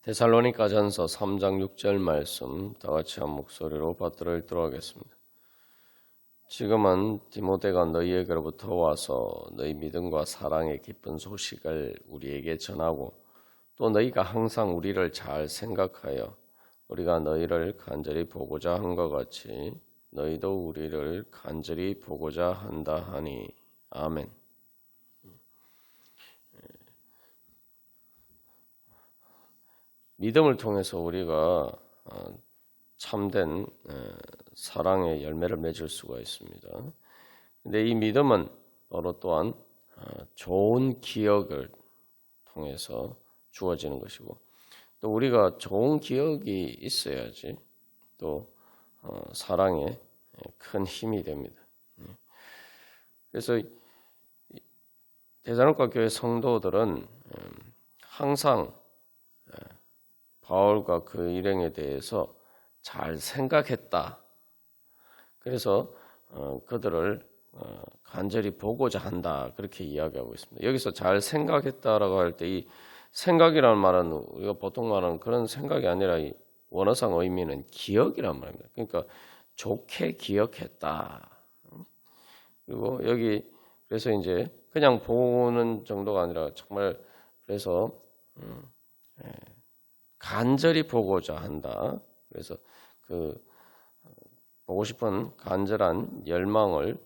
데살로니가전서 3장 6절 말씀 다 같이 한 목소리로 받들어 읽도록 하겠습니다. 지금은 디모데가 너희에게로부터 와서 너희 믿음과 사랑의 기쁜 소식을 우리에게 전하고 또 너희가 항상 우리를 잘 생각하여 우리가 너희를 간절히 보고자 한 것 같이 너희도 우리를 간절히 보고자 한다 하니 아멘. 믿음을 통해서 우리가 참된 사랑의 열매를 맺을 수가 있습니다. 근데 이 믿음은 바로 또한 좋은 기억을 통해서 주어지는 것이고 또 우리가 좋은 기억이 있어야지 또 사랑에 큰 힘이 됩니다. 그래서 데살로니가 교회 성도들은 항상 바울과 그 일행에 대해서 잘 생각했다. 그래서 그들을 간절히 보고자 한다. 그렇게 이야기하고 있습니다. 여기서 잘 생각했다라고 할 때 이 생각이라는 말은 우리가 보통 말하는 그런 생각이 아니라 이 원어상 의미는 기억이란 말입니다. 그러니까 좋게 기억했다. 그리고 여기 그래서 이제 그냥 보는 정도가 아니라 정말 그래서 간절히 보고자 한다. 그래서 그 보고 싶은 간절한 열망을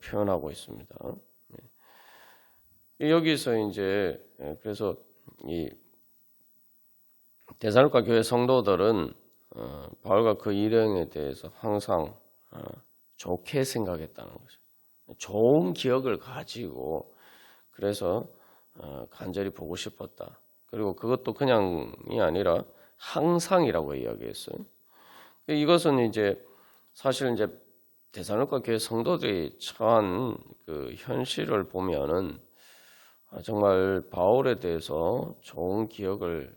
표현하고 있습니다. 여기서 이제 그래서 이 데살로니가 교회 성도들은 바울과 그 일행에 대해서 항상 좋게 생각했다는 거죠. 좋은 기억을 가지고 그래서 간절히 보고 싶었다. 그리고 그것도 그냥이 아니라 항상이라고 이야기했어요. 이것은 이제 사실 이제 데살로니가 교회 성도들이 처한 그 현실을 보면은 정말 바울에 대해서 좋은 기억을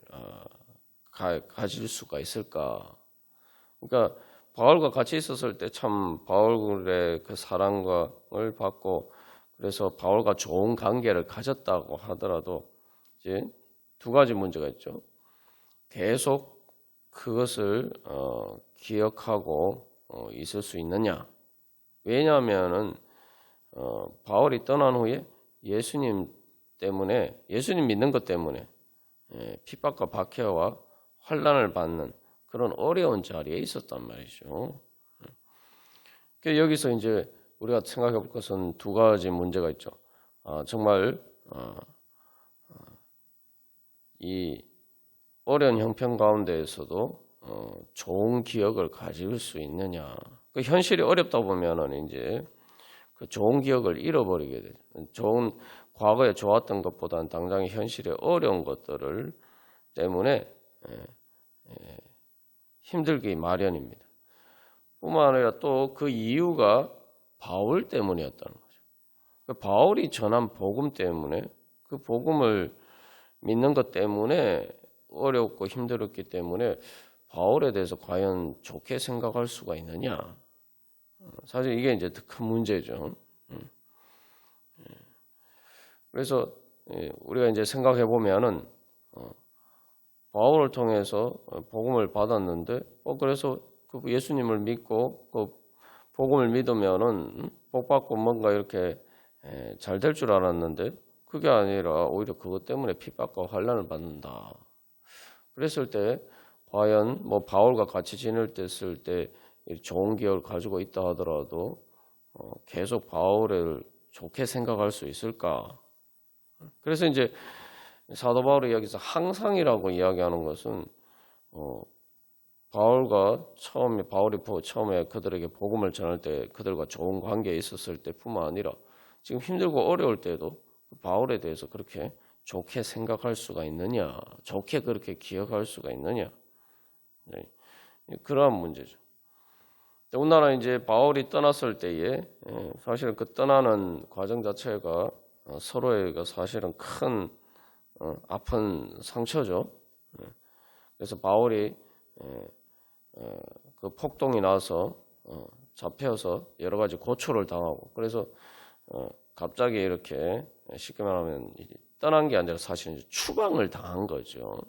가질 수가 있을까? 그러니까 바울과 같이 있었을 때 참 바울의 그 사랑을 받고 그래서 바울과 좋은 관계를 가졌다고 하더라도 이제 두 가지 문제가 있죠. 계속 그것을 기억하고 있을 수 있느냐? 왜냐하면은 바울이 떠난 후에 예수님 믿는 것 때문에 핍박과 박해와 환난을 받는 그런 어려운 자리에 있었단 말이죠. 그러니까 여기서 이제 우리가 생각해 볼 것은 두 가지 문제가 있죠. 정말 이 어려운 형편 가운데에서도 좋은 기억을 가질 수 있느냐. 그 현실이 어렵다 보면은 이제 그 좋은 기억을 잃어버리게 되죠. 좋은 과거에 좋았던 것보다는 당장의 현실에 어려운 것들을 때문에 힘들기 마련입니다. 뿐만 아니라 또 그 이유가 바울 때문이었다는 거죠. 그 바울이 전한 복음 때문에 그 복음을 믿는 것 때문에 어렵고 힘들었기 때문에 바울에 대해서 과연 좋게 생각할 수가 있느냐? 사실 이게 이제 더 큰 문제죠. 그래서 우리가 이제 생각해 보면은 바울을 통해서 복음을 받았는데 그래서 그 예수님을 믿고 그 복음을 믿으면은 복 받고 뭔가 이렇게 잘 될 줄 알았는데 그게 아니라 오히려 그것 때문에 핍박과 환난을 받는다. 그랬을 때 과연 뭐 바울과 같이 지낼 때 쓸 때 좋은 기억을 가지고 있다 하더라도 계속 바울을 좋게 생각할 수 있을까? 그래서 이제 사도 바울이 여기서 항상이라고 이야기하는 것은 바울이 처음에 그들에게 복음을 전할 때 그들과 좋은 관계에 있었을 때뿐만 아니라 지금 힘들고 어려울 때도 바울에 대해서 그렇게 좋게 생각할 수가 있느냐, 좋게 그렇게 기억할 수가 있느냐, 네. 그러한 문제죠. 더군다나 이제 바울이 떠났을 때에 사실 그 떠나는 과정 자체가 서로에게 사실은 큰 아픈 상처죠. 그래서 바울이 그 폭동이 나서 잡혀서 여러 가지 고초를 당하고 그래서 갑자기 이렇게 쉽게 말하면 떠난 게 아니라 사실 추방을 당한 거죠.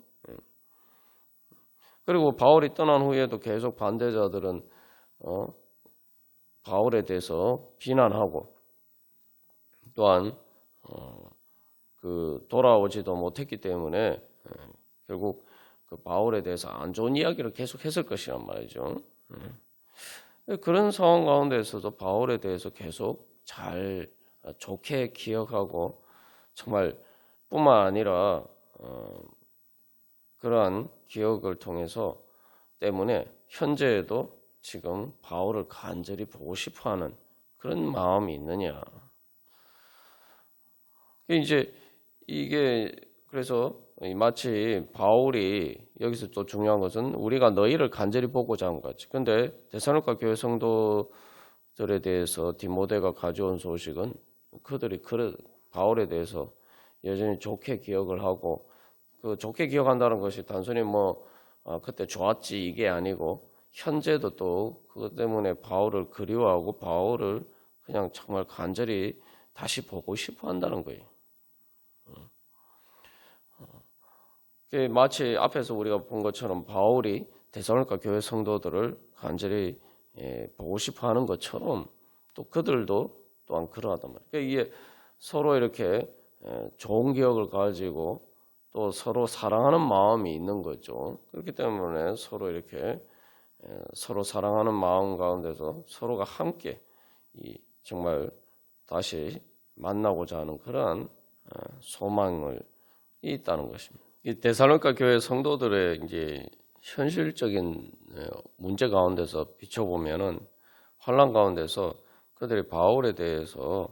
그리고 바울이 떠난 후에도 계속 반대자들은 바울에 대해서 비난하고 또한 그 돌아오지도 못했기 때문에 결국 그 바울에 대해서 안 좋은 이야기를 계속 했을 것이란 말이죠. 그런 상황 가운데서도 바울에 대해서 계속 잘 좋게 기억하고 정말 뿐만 아니라 그러한 기억을 통해서 때문에 현재에도 지금 바울을 간절히 보고 싶어하는 그런 마음이 있느냐. 이제 이게 그래서 마치 바울이 여기서 또 중요한 것은 우리가 너희를 간절히 보고자 한 거지. 근데 데살로니가 교회 성도들에 대해서 디모데가 가져온 소식은 그들이 바울에 대해서 여전히 좋게 기억을 하고 그 좋게 기억한다는 것이 단순히 그때 좋았지 이게 아니고 현재도 또 그것 때문에 바울을 그리워하고 바울을 그냥 정말 간절히 다시 보고 싶어 한다는 거예요. 마치 앞에서 우리가 본 것처럼 바울이 데살로니가 교회 성도들을 간절히 보고 싶어 하는 것처럼 또 그들도 또한 그러하단 말이에요. 그러니까 이게 서로 이렇게 좋은 기억을 가지고 또 서로 사랑하는 마음이 있는 거죠. 그렇기 때문에 서로 이렇게 서로 사랑하는 마음 가운데서 서로가 함께 정말 다시 만나고자 하는 그러한 소망을 있다는 것입니다. 이 데살로니가 교회 성도들의 이제 현실적인 문제 가운데서 비춰보면은 환난 가운데서 그들이 바울에 대해서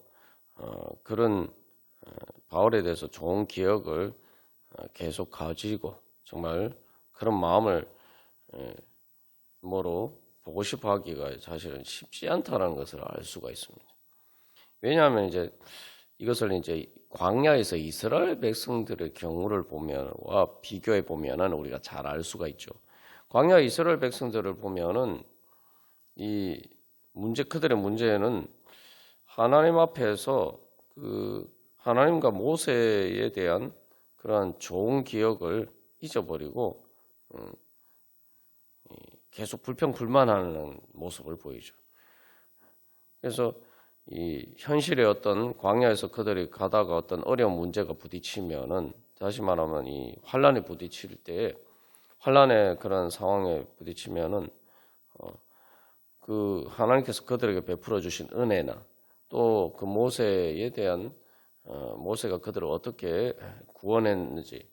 그런 바울에 대해서 좋은 기억을 계속 가지고 정말 그런 마음을 뭐로 보고 싶어 하기가 사실은 쉽지 않다는 것을 알 수가 있습니다. 왜냐하면 이제 이것을 이제 광야에서 이스라엘 백성들의 경우를 보면과 비교해 보면은 우리가 잘 알 수가 있죠. 광야 이스라엘 백성들을 보면은 그들의 문제는 하나님 앞에서 그 하나님과 모세에 대한 그러한 좋은 기억을 잊어버리고 계속 불평불만하는 모습을 보이죠. 그래서 이 현실의 어떤 광야에서 그들이 가다가 어떤 어려운 문제가 부딪히면은 다시 말하면 이 환란에 부딪힐 때 환란의 그런 상황에 부딪히면은 그 하나님께서 그들에게 베풀어 주신 은혜나 또 그 모세에 대한 모세가 그들을 어떻게 구원했는지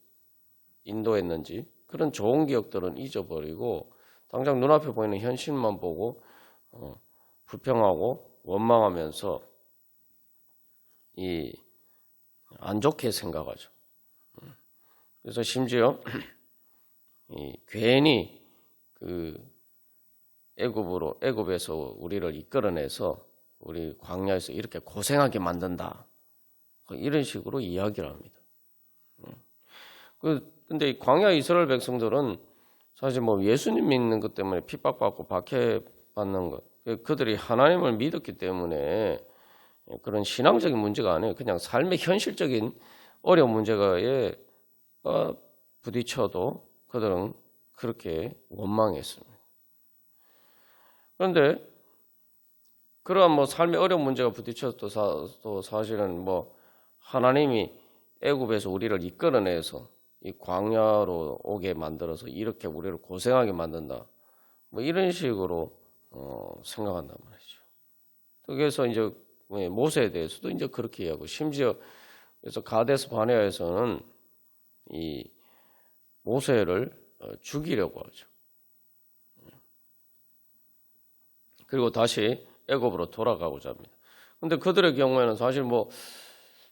인도했는지 그런 좋은 기억들은 잊어버리고 당장 눈앞에 보이는 현실만 보고 불평하고 원망하면서 안 좋게 생각하죠. 그래서 심지어 괜히 그 애굽에서 우리를 이끌어내서 우리 광야에서 이렇게 고생하게 만든다. 이런 식으로 이야기를 합니다. 근데 이 광야 이스라엘 백성들은 사실 예수님 믿는 것 때문에 핍박받고 박해받는 것, 그들이 하나님을 믿었기 때문에 그런 신앙적인 문제가 아니에요. 그냥 삶의 현실적인 어려운 문제에 부딪혀도 그들은 그렇게 원망했습니다. 그런데 그러한 삶의 어려운 문제가 부딪혀도 또 사실은 하나님이 애굽에서 우리를 이끌어내서 이 광야로 오게 만들어서 이렇게 우리를 고생하게 만든다. 이런 식으로 생각한단 말이죠. 그래서 이제 모세에 대해서도 이제 그렇게 이야기하고 심지어 그래서 가데스 바네아에서는 이 모세를 죽이려고 하죠. 그리고 다시 애굽으로 돌아가고자 합니다. 근데 그들의 경우에는 사실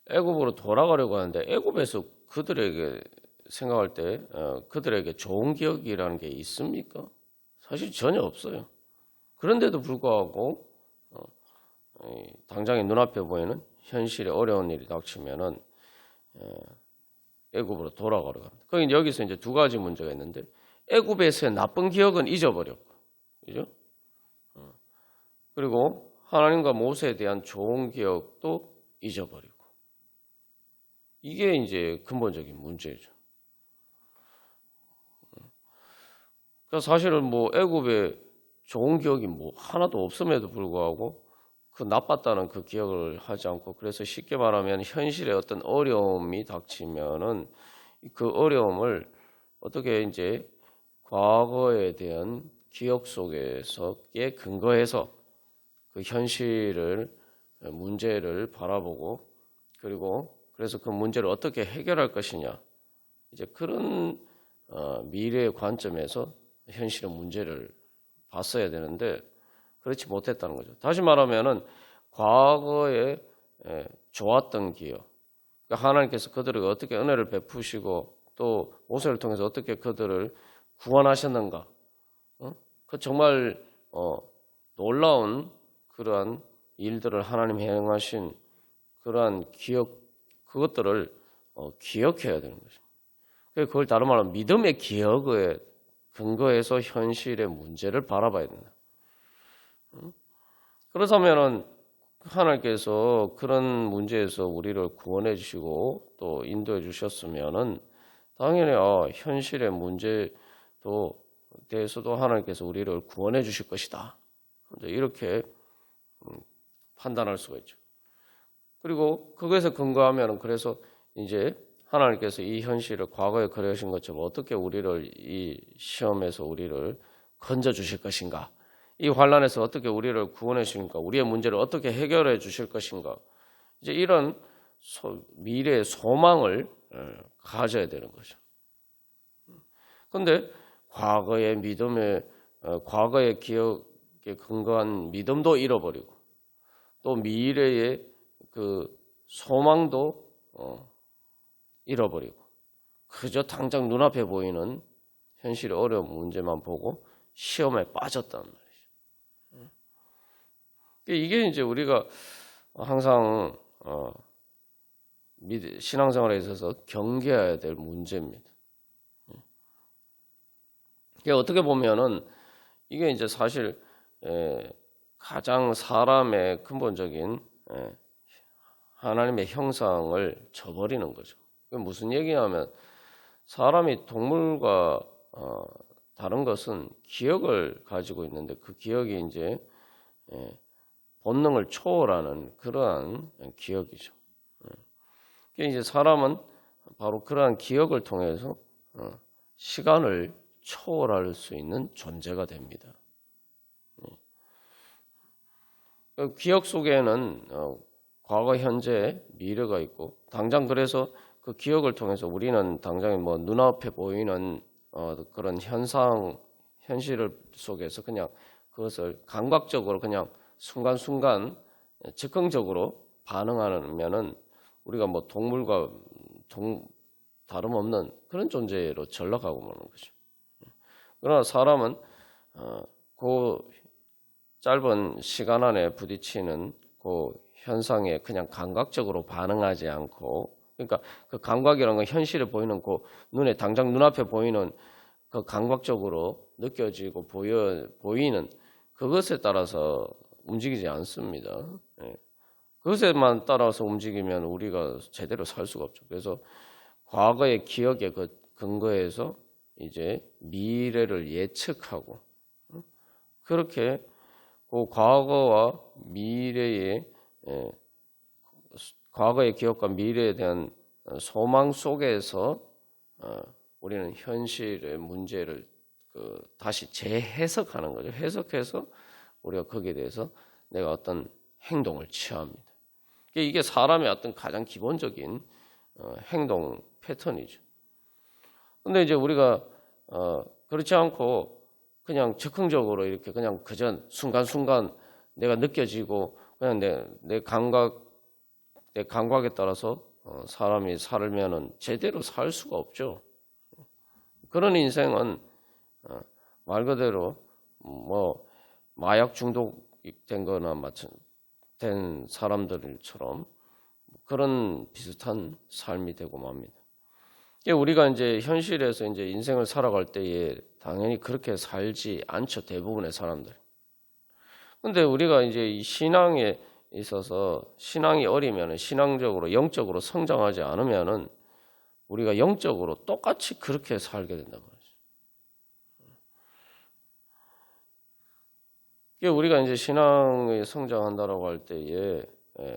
애굽으로 돌아가려고 하는데 애굽에서 그들에게 생각할 때 그들에게 좋은 기억이라는 게 있습니까? 사실 전혀 없어요. 그런데도 불구하고 당장의 눈앞에 보이는 현실에 어려운 일이 닥치면은 애굽으로 돌아가려고 합니다. 그러니까 여기서 이제 두 가지 문제가 있는데 애굽에서의 나쁜 기억은 잊어버렸고, 그죠? 그리고 하나님과 모세에 대한 좋은 기억도 잊어버리고 이게 이제 근본적인 문제죠. 그러니까 사실은 뭐 애굽에 좋은 기억이 뭐 하나도 없음에도 불구하고 그 나빴다는 그 기억을 하지 않고, 그래서 쉽게 말하면 현실에 어떤 어려움이 닥치면은 그 어려움을 어떻게 이제 과거에 대한 기억 속에서에 근거해서 그 현실을, 문제를 바라보고, 그리고 그래서 그 문제를 어떻게 해결할 것이냐, 이제 그런 미래의 관점에서 현실의 문제를 봤어야 되는데 그렇지 못했다는 거죠. 다시 말하면은 과거에 좋았던 기억, 그러니까 하나님께서 그들에게 어떻게 은혜를 베푸시고 또 모세를 통해서 어떻게 그들을 구원하셨는가, 그 정말 놀라운 그러한 일들을 하나님 행하신 그러한 기억, 그것들을 기억해야 되는 거죠. 그걸 다른 말로 믿음의 기억에 근거해서 현실의 문제를 바라봐야 된다. 그렇다면은 하나님께서 그런 문제에서 우리를 구원해 주시고 또 인도해 주셨으면은 당연히 현실의 문제도 대해서도 하나님께서 우리를 구원해 주실 것이다, 이렇게 판단할 수가 있죠. 그리고 그것에 근거하면은 그래서 이제 하나님께서 이 현실을 과거에 그러신 것처럼 어떻게 우리를 이 시험에서 우리를 건져 주실 것인가, 이 환난에서 어떻게 우리를 구원해 주실까, 우리의 문제를 어떻게 해결해 주실 것인가, 이제 이런 미래의 소망을 가져야 되는 거죠. 그런데 과거의 믿음의 과거의 기억에 근거한 믿음도 잃어버리고 또 미래의 그 소망도 잃어버리고 그저 당장 눈앞에 보이는 현실의 어려운 문제만 보고 시험에 빠졌단 말이죠. 이게 이제 우리가 항상 신앙생활에 있어서 경계해야 될 문제입니다. 어떻게 보면은 이게 이제 사실 가장 사람의 근본적인 하나님의 형상을 저버리는 거죠. 무슨 얘기냐면 사람이 동물과 다른 것은 기억을 가지고 있는데 그 기억이 이제 본능을 초월하는 그러한 기억이죠. 이제 사람은 바로 그러한 기억을 통해서 시간을 초월할 수 있는 존재가 됩니다. 기억 속에는 과거, 현재, 미래가 있고 당장 그래서 그 기억을 통해서 우리는 당장 뭐 눈앞에 보이는 그런 현실 속에서 그냥 그것을 감각적으로 그냥 순간순간 즉흥적으로 반응하면은 우리가 뭐 동물과 다름없는 그런 존재로 전락하고 마는 거죠. 그러나 사람은 그 짧은 시간 안에 부딪히는 그 현상에 그냥 감각적으로 반응하지 않고, 그러니까 그 감각이라는 건 현실에 보이는 그 눈에 당장 눈앞에 보이는 그 감각적으로 느껴지고 보이는 그것에 따라서 움직이지 않습니다. 그것에만 따라서 움직이면 우리가 제대로 살 수가 없죠. 그래서 과거의 기억에 근거해서 이제 미래를 예측하고 그렇게 그 과거와 미래의 과거의 기억과 미래에 대한 소망 속에서 우리는 현실의 문제를 다시 재해석하는 거죠. 해석해서 우리가 거기에 대해서 내가 어떤 행동을 취합니다. 이게 사람의 어떤 가장 기본적인 행동 패턴이죠. 근데 이제 우리가 그렇지 않고 그냥 즉흥적으로 이렇게 그냥 그전 순간순간 내가 느껴지고 그냥 내 감각에 따라서 사람이 살면은 제대로 살 수가 없죠. 그런 인생은 말 그대로 뭐 마약 중독된 거나 된 사람들처럼 그런 비슷한 삶이 되고 맙니다. 우리가 이제 현실에서 이제 인생을 살아갈 때에 당연히 그렇게 살지 않죠. 대부분의 사람들. 근데 우리가 이제 이 신앙에 있어서 신앙이 어리면은 신앙적으로 영적으로 성장하지 않으면은 우리가 영적으로 똑같이 그렇게 살게 된단 말이죠. 우리가 이제 신앙에 성장한다라고 할 때에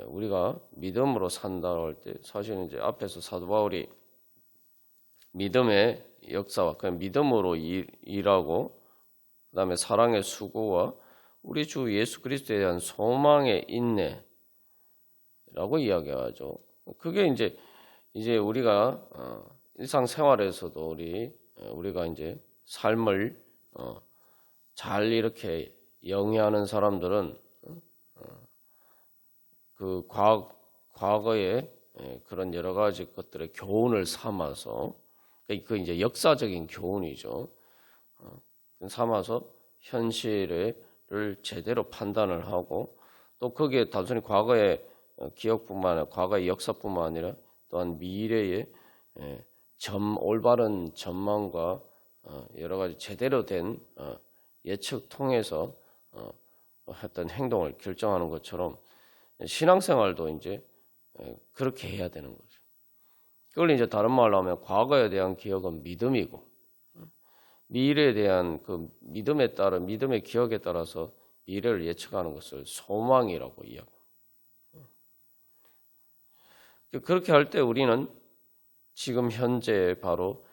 우리가 믿음으로 산다고 할 때 사실은 이제 앞에서 사도 바울이 믿음의 역사와 그냥 믿음으로 일하고 그다음에 사랑의 수고와 우리 주 예수 그리스도에 대한 소망의 인내라고 이야기하죠. 그게 이제 우리가 일상생활에서도 우리가 이제 삶을 잘 이렇게 영위하는 사람들은 그 과거의 그런 여러 가지 것들의 교훈을 삼아서 그 이제 역사적인 교훈이죠. 삼아서 현실을 제대로 판단을 하고 또 거기에 단순히 과거의 기억뿐만 아니라 과거의 역사뿐만 아니라 또한 미래의 올바른 전망과 여러 가지 제대로 된 예측 통해서 했던 행동을 결정하는 것처럼 신앙생활도 이제 그렇게 해야 되는 거죠. 그걸 이제 다른 말로 하면 과거에 대한 기억은 믿음이고 미래에 대한 그 믿음의 기억에 따라서 미래를 예측하는 것을 소망이라고 이야기합니다. 그렇게 할 때 우리는 지금 현재 바로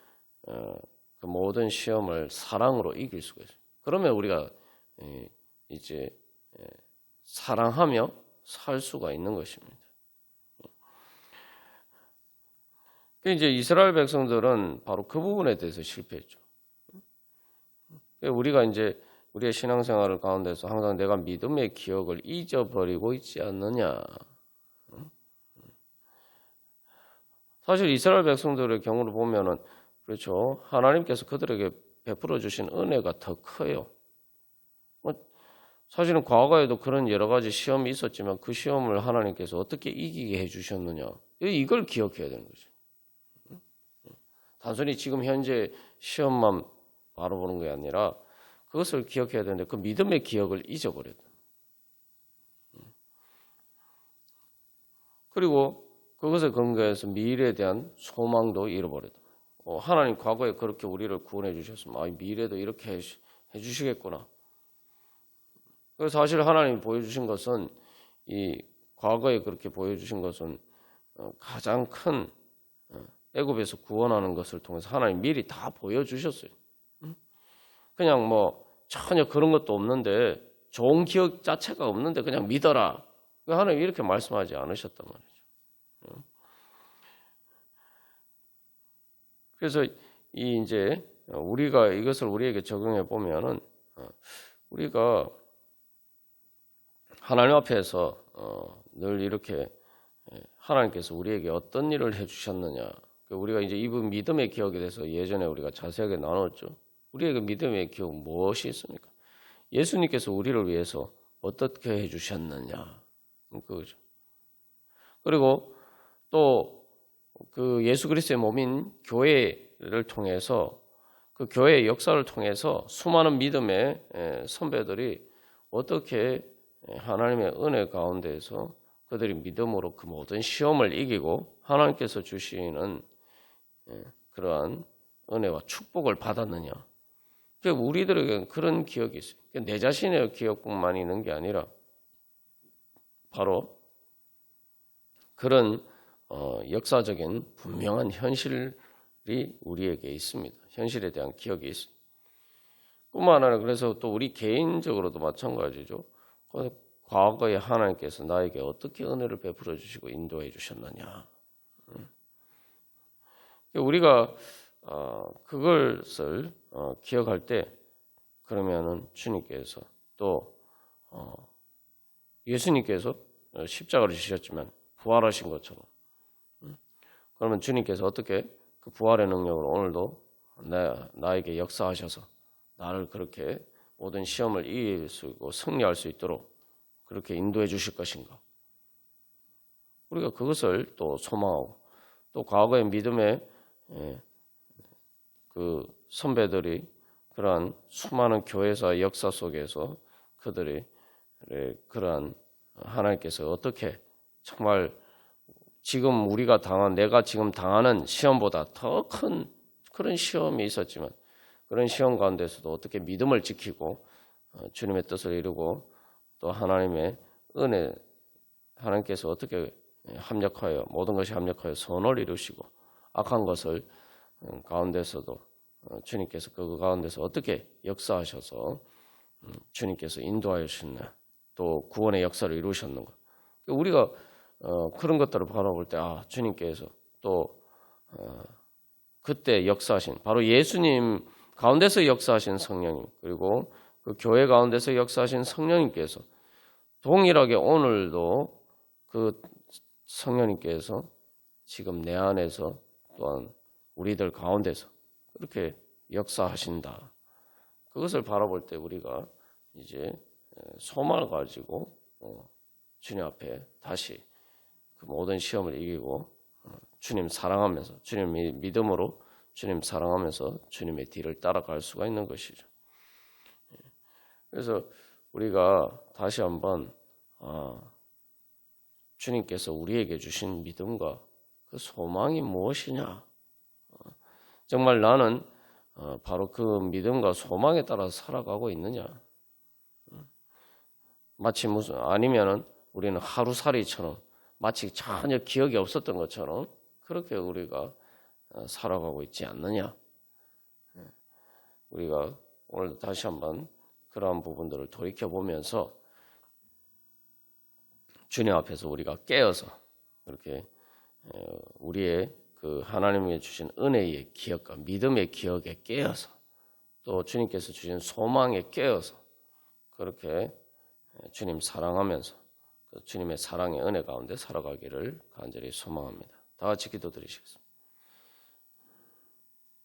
그 모든 시험을 사랑으로 이길 수가 있어요. 그러면 우리가 이제 사랑하며 살 수가 있는 것입니다. 이제 이스라엘 백성들은 바로 그 부분에 대해서 실패했죠. 우리가 이제 우리의 신앙생활을 가운데서 항상 내가 믿음의 기억을 잊어버리고 있지 않느냐. 사실 이스라엘 백성들의 경우를 보면은 그렇죠. 하나님께서 그들에게 베풀어 주신 은혜가 더 커요. 사실은 과거에도 그런 여러 가지 시험이 있었지만 그 시험을 하나님께서 어떻게 이기게 해주셨느냐. 이걸 기억해야 되는 거죠. 단순히 지금 현재 시험만 바라보는 게 아니라 그것을 기억해야 되는데 그 믿음의 기억을 잊어버려요. 그리고 그것에 근거해서 미래에 대한 소망도 잃어버려요. 하나님 과거에 그렇게 우리를 구원해 주셨으면 미래도 이렇게 해주시겠구나. 그래서 사실 하나님이 보여주신 것은 이 과거에 그렇게 보여주신 것은 가장 큰 애굽에서 구원하는 것을 통해서 하나님 미리 다 보여주셨어요. 그냥 전혀 그런 것도 없는데 좋은 기억 자체가 없는데 그냥 믿어라. 하나님 이렇게 말씀하지 않으셨단 말이죠. 그래서 이제 우리가 이것을 우리에게 적용해 보면은 우리가 하나님 앞에서 늘 이렇게 하나님께서 우리에게 어떤 일을 해주셨느냐. 우리가 이제 이분 믿음의 기억에 대해서 예전에 우리가 자세하게 나눴죠. 우리에게 믿음의 기억 무엇이 있습니까? 예수님께서 우리를 위해서 어떻게 해주셨느냐. 그거죠. 그리고 또 그 예수 그리스도의 몸인 교회를 통해서 그 교회의 역사를 통해서 수많은 믿음의 선배들이 어떻게 하나님의 은혜 가운데에서 그들이 믿음으로 그 모든 시험을 이기고 하나님께서 주시는 그러한 은혜와 축복을 받았느냐. 우리들에게는 그런 기억이 있어요. 내 자신의 기억뿐만 있는 게 아니라 바로 그런 역사적인 분명한 현실이 우리에게 있습니다. 현실에 대한 기억이 있습니다. 뿐만 아니라 그래서 또 우리 개인적으로도 마찬가지죠. 과거에 하나님께서 나에게 어떻게 은혜를 베풀어 주시고 인도해 주셨느냐. 우리가 그것을 기억할 때 그러면은 주님께서 또 예수님께서 십자가를 지셨지만 부활하신 것처럼 그러면 주님께서 어떻게 그 부활의 능력으로 오늘도 나에게 역사하셔서 나를 그렇게 모든 시험을 이길 수 있고 승리할 수 있도록 그렇게 인도해 주실 것인가. 우리가 그것을 또 소망하고 또 과거의 믿음의 그 선배들이 그러한 수많은 교회사 역사 속에서 그들이 그러한 하나님께서 어떻게 정말 지금 내가 지금 당하는 시험보다 더 큰 그런 시험이 있었지만 그런 시험 가운데서도 어떻게 믿음을 지키고 주님의 뜻을 이루고 또 하나님의 은혜, 하나님께서 어떻게 합력하여 모든 것이 합력하여 선을 이루시고 악한 것을 가운데서도 주님께서 그 가운데서 어떻게 역사하셔서 주님께서 인도하셨나, 또 구원의 역사를 이루셨는가. 우리가 그런 것들을 바라볼 때 주님께서 또 그때 역사하신 바로 예수님 가운데서 역사하신 성령님, 그리고 그 교회 가운데서 역사하신 성령님께서 동일하게 오늘도 그 성령님께서 지금 내 안에서 또한 우리들 가운데서 그렇게 역사하신다. 그것을 바라볼 때 우리가 이제 소망을 가지고 주님 앞에 다시 그 모든 시험을 이기고 주님 사랑하면서, 주님 믿음으로 주님 사랑하면서 주님의 뒤를 따라갈 수가 있는 것이죠. 그래서 우리가 다시 한번 주님께서 우리에게 주신 믿음과 그 소망이 무엇이냐, 정말 나는 바로 그 믿음과 소망에 따라서 살아가고 있느냐, 마치 아니면은 우리는 하루살이처럼 마치 전혀 기억이 없었던 것처럼 그렇게 우리가 살아가고 있지 않느냐. 우리가 오늘 다시 한번 그러한 부분들을 돌이켜보면서 주님 앞에서 우리가 깨어서 그렇게 우리의 그 하나님이 주신 은혜의 기억과 믿음의 기억에 깨어서 또 주님께서 주신 소망에 깨어서 그렇게 주님 사랑하면서 주님의 사랑의 은혜 가운데 살아가기를 간절히 소망합니다. 다 같이 기도드리시겠습니다.